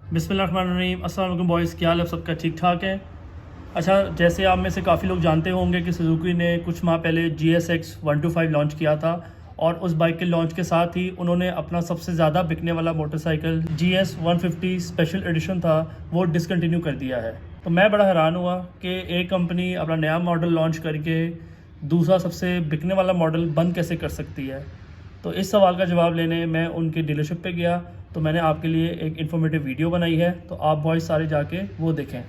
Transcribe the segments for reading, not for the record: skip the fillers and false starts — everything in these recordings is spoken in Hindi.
बिस्मिल्लाहिर्रहमानिर्रहीम। अस्सलाम वालेकुम बॉयज़, क्या हाल है? सबका ठीक ठाक है। अच्छा, जैसे आप में से काफ़ी लोग जानते होंगे कि सुजुकी ने कुछ माह पहले GSX 125 लॉन्च किया था और उस बाइक के लॉन्च के साथ ही उन्होंने अपना सबसे ज़्यादा बिकने वाला मोटरसाइकिल GS 150 स्पेशल एडिशन था वो डिसकंटिन्यू कर दिया है। तो मैं बड़ा हैरान हुआ कि एक कंपनी अपना नया मॉडल लॉन्च करके दूसरा सबसे बिकने वाला मॉडल बंद कैसे कर सकती है। तो इस सवाल का जवाब लेने मैं उनकी डीलरशिप पे गया, तो मैंने आपके लिए एक इन्फॉर्मेटिव वीडियो बनाई है, तो आप बॉयज़ सारे जाके वो देखें।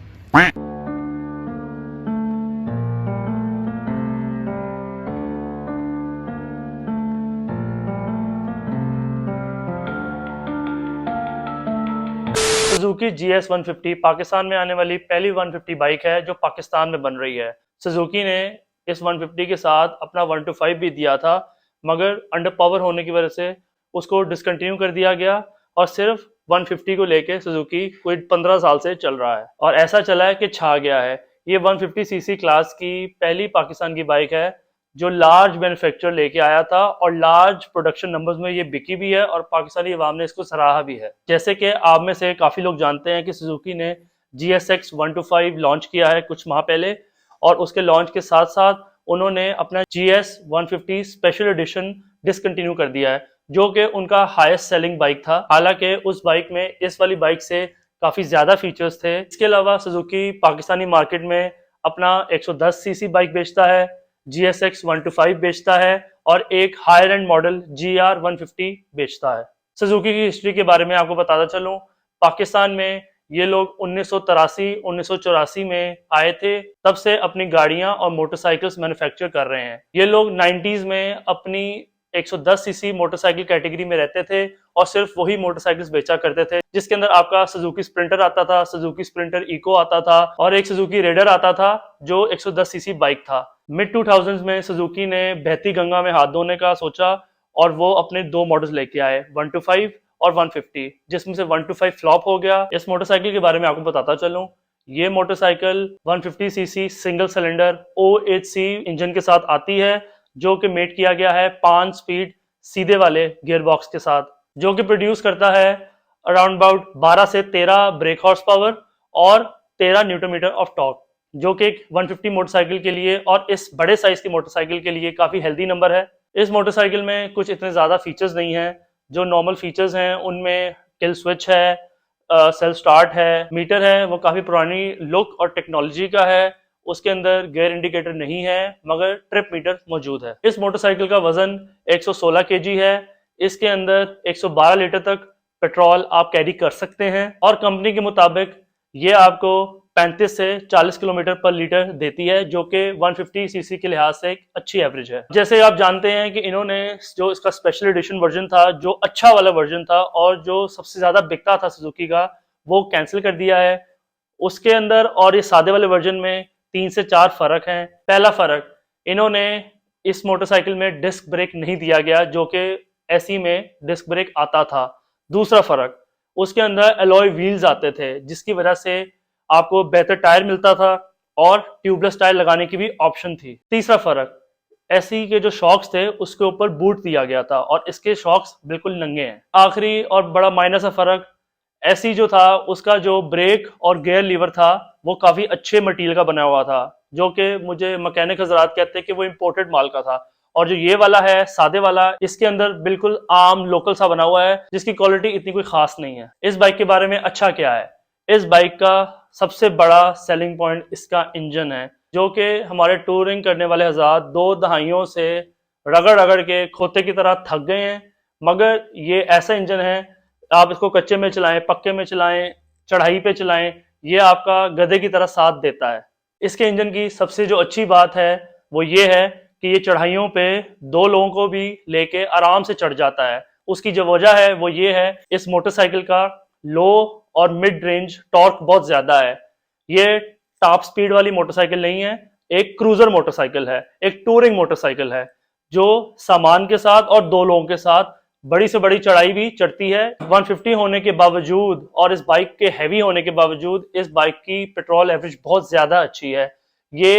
सुजुकी GS 150 पाकिस्तान में आने वाली पहली 150 बाइक है जो पाकिस्तान में बन रही है। सुजुकी ने इस 150 के साथ अपना 125 भी दिया था, मगर अंडर पावर होने की वजह से उसको डिसकंटिन्यू कर दिया गया और सिर्फ 150 को लेके सुजुकी कोई 15 साल से चल रहा है और ऐसा चला है कि छा गया है। ये 150cc क्लास की पहली पाकिस्तान की बाइक है जो लार्ज मैन्युफैक्चर लेके आया था और लार्ज प्रोडक्शन नंबर्स में ये बिकी भी है और पाकिस्तानी अवाम ने इसको सराहा भी है। जैसे कि आप में से काफ़ी लोग जानते हैं कि सुजुकी ने GSX 125 लॉन्च किया है कुछ माह पहले और उसके लॉन्च के साथ साथ उन्होंने अपना GS 150 स्पेशल एडिशन डिसकंटिन्यू कर दिया है जो कि उनका हाईएस्ट सेलिंग बाइक था। हालांकि उस बाइक में इस वाली बाइक से काफ़ी ज़्यादा फीचर्स थे। इसके अलावा सुजुकी पाकिस्तानी मार्केट में अपना 110cc बाइक बेचता है, GSX 125 बेचता है और एक हायर एंड मॉडल GR 150 बेचता है। सुजुकी की हिस्ट्री के बारे में आपको बताता चलूं, पाकिस्तान में ये लोग 1983-1984 में आए थे, तब से अपनी गाड़ियां और मोटरसाइकिल्स मैन्युफैक्चर कर रहे हैं। ये लोग 90s में अपनी 110cc मोटरसाइकिल कैटेगरी में रहते थे और सिर्फ वही मोटरसाइकिल्स बेचा करते थे, जिसके अंदर आपका सुजुकी स्प्रिंटर आता था, सुजुकी स्प्रिंटर इको आता था और एक सुजुकी रेडर आता था जो 110cc बाइक था। मिड 2000s में सुजुकी ने बहती गंगा में हाथ धोने का सोचा और वो अपने दो मॉडल्स लेके आए, 125 और 150, जिसमें से 125 फ्लॉप हो गया। इस मोटरसाइकिल के बारे में आपको बताता चलूं, ये motorcycle 150cc single cylinder OHC engine के साथ आती है जो कि मेट किया गया है 5 स्पीड सीधे वाले गियर बॉक्स के साथ, जो कि प्रोड्यूस करता है अराउंड अबाउट 12 से 13 ब्रेक हॉर्स पावर और 13 न्यूटन मीटर ऑफ टॉर्क, जो कि एक 150 मोटरसाइकिल के लिए और इस बड़े साइज की मोटरसाइकिल के लिए काफी हेल्दी नंबर है। इस मोटरसाइकिल में कुछ इतने ज्यादा फीचर्स नहीं है। जो नॉर्मल फीचर्स हैं उनमें किल स्विच है, सेल्फ स्टार्ट है, मीटर है वो काफी पुरानी लुक और टेक्नोलॉजी का है, उसके अंदर गियर इंडिकेटर नहीं है मगर ट्रिप मीटर मौजूद है। इस मोटरसाइकिल का वजन 116 kg है। इसके अंदर 112 लीटर तक पेट्रोल आप कैरी कर सकते हैं और कंपनी के मुताबिक ये आपको 35 से 40 किलोमीटर पर लीटर देती है, जो कि 150cc के लिहाज से एक अच्छी एवरेज है। जैसे आप जानते हैं कि इन्होंने जो इसका स्पेशल एडिशन वर्जन था, जो अच्छा वाला वर्जन था और जो सबसे ज्यादा बिकता था सुजुकी का, वो कैंसिल कर दिया है। उसके अंदर और ये सादे वाले वर्जन में 3 से 4 फर्क हैं। पहला फर्क, इन्होंने इस मोटरसाइकिल में डिस्क ब्रेक नहीं दिया गया जो कि एसी में डिस्क ब्रेक आता था। दूसरा फर्क, उसके अंदर एलॉय व्हील्स आते थे जिसकी वजह से आपको बेहतर टायर मिलता था और ट्यूबलेस टायर लगाने की भी ऑप्शन थी। तीसरा फर्क, एसी के जो शॉक्स थे उसके ऊपर बूट दिया गया था और इसके शॉक्स बिल्कुल नंगे हैं। आखिरी और बड़ा माइनर सा फर्क, एसी जो था उसका जो ब्रेक और गियर लीवर था वो काफी अच्छे मटेरियल का बना हुआ था, जो कि मुझे मैकेनिक हजरात कहते हैं कि वो इम्पोर्टेड माल का था। और जो ये वाला है सादे वाला, इसके अंदर बिल्कुल आम लोकल सा बना हुआ है जिसकी क्वालिटी इतनी कोई खास नहीं है। इस बाइक के बारे में अच्छा क्या है, इस बाइक का सबसे बड़ा सेलिंग पॉइंट इसका इंजन है, जो कि हमारे टूरिंग करने वाले हजरात 2 दहाइयों से रगड़ रगड़ के खोते की तरह थक गए हैं। मगर ये ऐसा इंजन है, आप इसको कच्चे में चलाएं, पक्के में चलाएं, चढ़ाई पे चलाएं, ये आपका गधे की तरह साथ देता है। इसके इंजन की सबसे जो अच्छी बात है वो ये है कि ये चढ़ाइयों पे 2 लोगों को भी लेके आराम से चढ़ जाता है। उसकी जो वजह है वो ये है, इस मोटरसाइकिल का लो और मिड रेंज टॉर्क बहुत ज्यादा है। ये टॉप स्पीड वाली मोटरसाइकिल नहीं है, एक क्रूजर मोटरसाइकिल है, एक टूरिंग मोटरसाइकिल है जो सामान के साथ और 2 लोगों के साथ बड़ी से बड़ी चढ़ाई भी चढ़ती है। 150 होने के बावजूद और इस बाइक के हैवी होने के बावजूद इस बाइक की पेट्रोल एवरेज बहुत ज्यादा अच्छी है। ये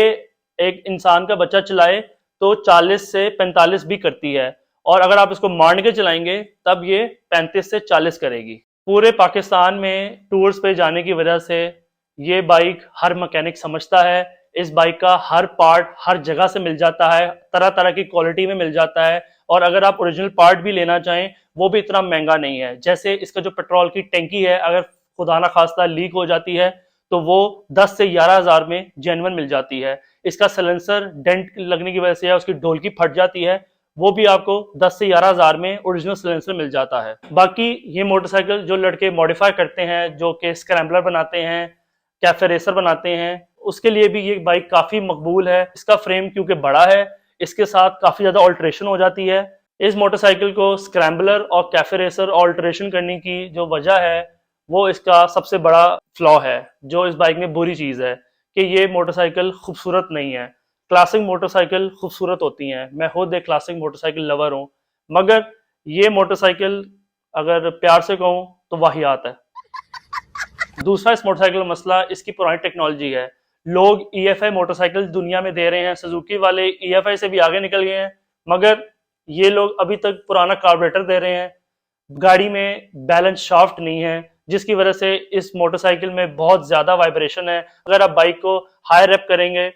एक इंसान का बच्चा चलाए तो 40 से 45 भी करती है और अगर आप इसको मार के चलाएंगे तब ये 35 से 40 करेगी। पूरे पाकिस्तान में टूर्स पे जाने की वजह से ये बाइक हर मैकेनिक समझता है। इस बाइक का हर पार्ट हर जगह से मिल जाता है, तरह तरह की क्वालिटी में मिल जाता है। और अगर आप ओरिजिनल पार्ट भी लेना चाहें वो भी इतना महंगा नहीं है। जैसे इसका जो पेट्रोल की टैंकी है, अगर खुदा ना खास्ता लीक हो जाती है तो वो 10 से 11 हज़ार में जेन्युइन मिल जाती है। इसका सलेंसर डेंट लगने की वजह से या उसकी ढोलकी फट जाती है, वो भी आपको 10 से 11 हज़ार में ओरिजिनल सिलेंसर मिल जाता है। बाकी ये मोटरसाइकिल जो लड़के मॉडिफाई करते हैं, जो कि स्क्रैम्बलर बनाते हैं, कैफे रेसर बनाते हैं, उसके लिए भी ये बाइक काफ़ी मकबूल है। इसका फ्रेम क्योंकि बड़ा है, इसके साथ काफ़ी ज़्यादा ऑल्ट्रेशन हो जाती है। इस मोटरसाइकिल को स्क्रैम्बलर और कैफे रेसर ऑल्ट्रेशन करने की जो वजह है वो इसका सबसे बड़ा फ्लॉ है। जो इस बाइक में बुरी चीज़ है कि ये मोटरसाइकिल खूबसूरत नहीं है। क्लासिक मोटरसाइकिल खूबसूरत होती हैं, मैं खुद एक क्लासिक मोटरसाइकिल लवर हूँ, मगर ये मोटरसाइकिल अगर प्यार से कहूँ तो वाहियात है। दूसरा इस मोटरसाइकिल का मसला इसकी पुरानी टेक्नोलॉजी है। लोग EFI मोटरसाइकिल दुनिया में दे रहे हैं, सुजुकी वाले EFI से भी आगे निकल गए हैं, मगर ये लोग अभी तक पुराना कार्बोरेटर दे रहे हैं। गाड़ी में बैलेंस शाफ्ट नहीं है, जिसकी वजह से इस मोटरसाइकिल में बहुत ज्यादा वाइब्रेशन है। अगर आप बाइक को हाई रेप करेंगे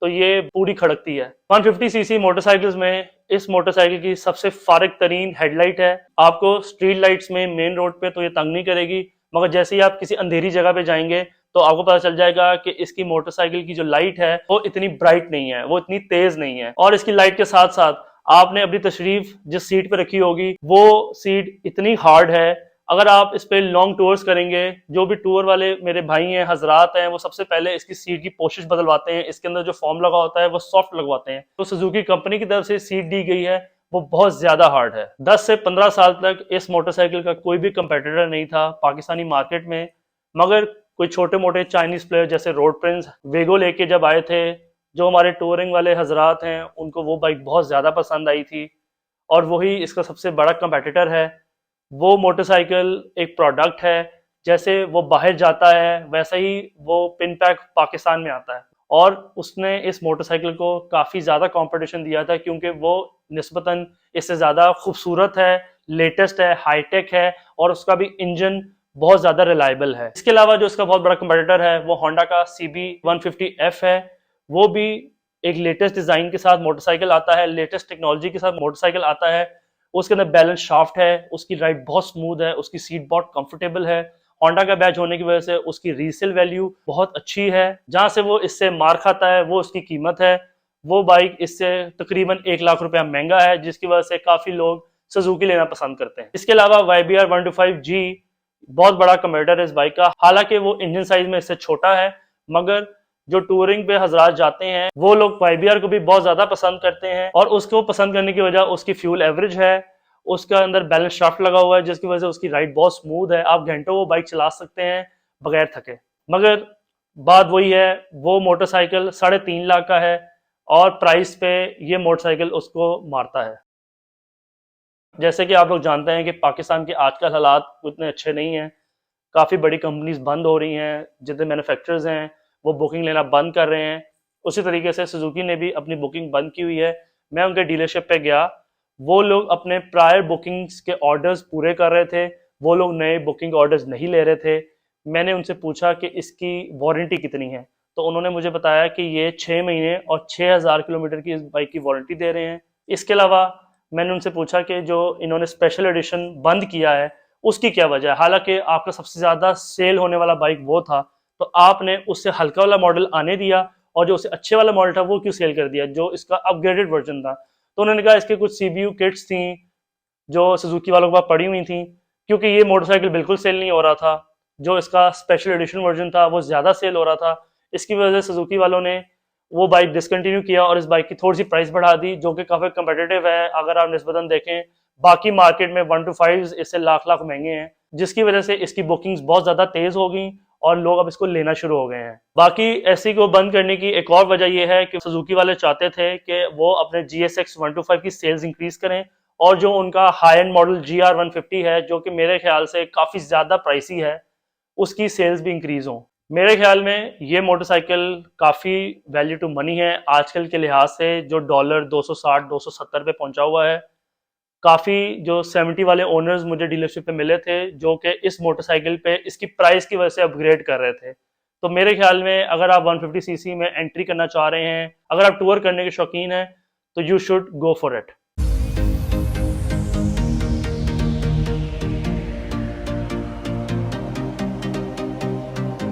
तो ये पूरी खड़कती है। 150cc मोटरसाइकिल्स में इस मोटरसाइकिल की सबसे फारिग तरीन हेडलाइट है। आपको स्ट्रीट लाइट्स में मेन रोड पे तो ये तंग नहीं करेगी, मगर जैसे ही आप किसी अंधेरी जगह पे जाएंगे तो आपको पता चल जाएगा कि इसकी मोटरसाइकिल की जो लाइट है वो इतनी ब्राइट नहीं है, वो इतनी तेज नहीं है। और इसकी लाइट के साथ साथ आपने अपनी तशरीफ जिस सीट पे रखी होगी वो सीट इतनी हार्ड है, अगर आप इस पे लॉन्ग टूर्स करेंगे, जो भी टूर वाले मेरे भाई हैं, हजरात हैं, वो सबसे पहले इसकी सीट की पोशिश बदलवाते हैं। इसके अंदर जो फॉर्म लगा होता है वो सॉफ्ट लगवाते हैं। तो सुजुकी कंपनी की तरफ से सीट दी गई है वो बहुत ज्यादा हार्ड है। 10 से 15 साल तक इस मोटरसाइकिल का कोई भी कंपेटिटर नहीं था पाकिस्तानी मार्केट में, मगर कोई छोटे मोटे चाइनीज प्लेयर जैसे रोड प्रिंस वेगो लेके जब आए थे, जो हमारे टूरिंग वाले हजरात हैं उनको वो बाइक बहुत ज़्यादा पसंद आई थी और वही इसका सबसे बड़ा कंपेटिटर है। वो मोटरसाइकिल एक प्रोडक्ट है, जैसे वो बाहर जाता है वैसा ही वो पिन पैक पाकिस्तान में आता है। और उसने इस मोटरसाइकिल को काफ़ी ज़्यादा कंपटीशन दिया था क्योंकि वो निस्बतन इससे ज़्यादा खूबसूरत है, लेटेस्ट है, हाईटेक है और उसका भी इंजन बहुत ज़्यादा रिलायबल है। इसके अलावा जो इसका बहुत बड़ा कंपेटिटर है वो होंडा का CB150F है। वो भी एक लेटेस्ट डिज़ाइन के साथ मोटरसाइकिल आता है, लेटेस्ट टेक्नोलॉजी के साथ मोटरसाइकिल आता है। उसके अंदर बैलेंस शाफ्ट है, उसकी राइड बहुत स्मूथ है, उसकी सीट बहुत कंफर्टेबल है। होंडा का बैच होने की वजह से उसकी रीसेल वैल्यू बहुत अच्छी है। जहां से वो इससे मार खाता है वो उसकी कीमत है। वो बाइक इससे तकरीबन 1 लाख रुपया महंगा है, जिसकी वजह से काफी लोग सुजुकी लेना पसंद करते हैं। इसके अलावा YBR 125G बहुत बड़ा कंपेटिटर है इस बाइक का। हालांकि वो इंजन साइज में इससे छोटा है, मगर जो टूरिंग पे हजरात जाते हैं वो लोग YBR को भी बहुत ज्यादा पसंद करते हैं। और उसको पसंद करने की वजह उसकी फ्यूल एवरेज है, उसका अंदर बैलेंस शाफ्ट लगा हुआ है, जिसकी वजह से उसकी राइड बहुत स्मूथ है। आप घंटों वो बाइक चला सकते हैं बगैर थके। मगर बात वही है, वो मोटरसाइकिल 3.5 लाख का है और प्राइस पे ये मोटरसाइकिल उसको मारता है। जैसे कि आप लोग जानते हैं कि पाकिस्तान के आजकल हालात उतने अच्छे नहीं हैं। काफ़ी बड़ी कंपनीज बंद हो रही हैं, जितने मैन्युफैक्चरर्स हैं वो बुकिंग लेना बंद कर रहे हैं। उसी तरीके से सुजुकी ने भी अपनी बुकिंग बंद की हुई है। मैं उनके डीलरशिप पे गया, वो लोग अपने प्रायर बुकिंग्स के ऑर्डर्स पूरे कर रहे थे, वो लोग नए बुकिंग ऑर्डर्स नहीं ले रहे थे। मैंने उनसे पूछा कि इसकी वारंटी कितनी है, तो उन्होंने मुझे बताया कि ये 6 महीने और 6,000 किलोमीटर की इस बाइक की वारंटी दे रहे हैं। इसके अलावा मैंने उनसे पूछा कि जो इन्होंने स्पेशल एडिशन बंद किया है उसकी क्या वजह है। हालांकि आपका सबसे ज़्यादा सेल होने वाला बाइक वो था, तो आपने उससे हल्का वाला मॉडल आने दिया और जो उससे अच्छे वाला मॉडल था वो क्यों सेल कर दिया, जो इसका अपग्रेडेड वर्जन था। तो उन्होंने कहा इसके कुछ CBU किट्स थी जो सुजुकी वालों के पास पड़ी हुई थी, क्योंकि ये मोटरसाइकिल बिल्कुल सेल नहीं हो रहा था। जो इसका स्पेशल एडिशन वर्जन था वो ज़्यादा सेल हो रहा था। इसकी वजह से सुजुकी वालों ने वो बाइक डिसकंटिन्यू किया और इस बाइक की थोड़ी सी प्राइस बढ़ा दी, जो कि काफ़ी कंपेटिटिव है। अगर आप निस्बतन देखें बाकी मार्केट में 125 इससे लाख लाख महंगे हैं, जिसकी वजह से इसकी बुकिंग्स बहुत ज़्यादा तेज़ हो गई और लोग अब इसको लेना शुरू हो गए हैं। बाकी एससी को बंद करने की एक और वजह यह है कि सुजुकी वाले चाहते थे कि वो अपने GSX 125 की सेल्स इंक्रीज करें और जो उनका हाई एंड मॉडल GR 150 है, जो कि मेरे ख्याल से काफ़ी ज़्यादा प्राइसी है, उसकी सेल्स भी इंक्रीज हों। मेरे ख्याल में ये मोटरसाइकिल काफ़ी वैल्यू टू मनी है आजकल के लिहाज से। जो डॉलर 260 270 पे पहुंचा हुआ है, काफ़ी जो 70 वाले ओनर्स मुझे डीलरशिप पे मिले थे जो कि इस मोटरसाइकिल पे इसकी प्राइस की वजह से अपग्रेड कर रहे थे। तो मेरे ख्याल में अगर आप 150 सीसी में एंट्री करना चाह रहे हैं, अगर आप टूर करने के शौकीन हैं, तो you should go for it.